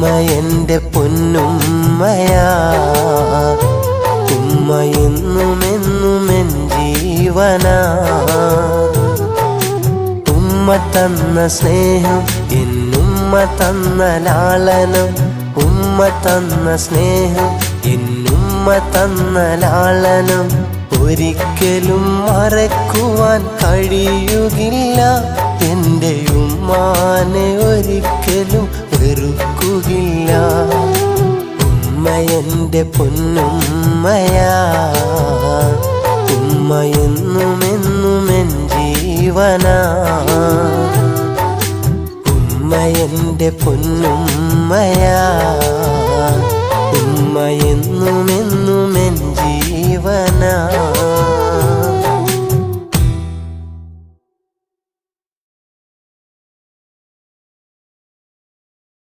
എൻ്റെ പൊന്നുമ്മയാ. ഉമ്മ എന്നുമെന്നും എൻ ജീവനാ. ഉമ്മ തന്ന സ്നേഹം, എന്നുമ്മ തന്ന ലാളനം. ഉമ്മ തന്ന സ്നേഹം, എന്നുമ്മ തന്ന ലാളനം ഒരിക്കലും മറക്കുവാൻ കഴിയുകില്ല. എൻ്റെ ഉമ്മാനെ ഒരിക്കലും വെറുക്കുകയില്ല. ഉമ്മ എൻ്റെ പൊന്നുമ്മയാ. ഉമ്മ എന്നുമെന്നും എൻ ജീവനാ. ഉമ്മ എൻ്റെ പൊന്നുമ്മയാ. ഉമ്മ എന്നുമെന്നും എൻ ജീവനാ.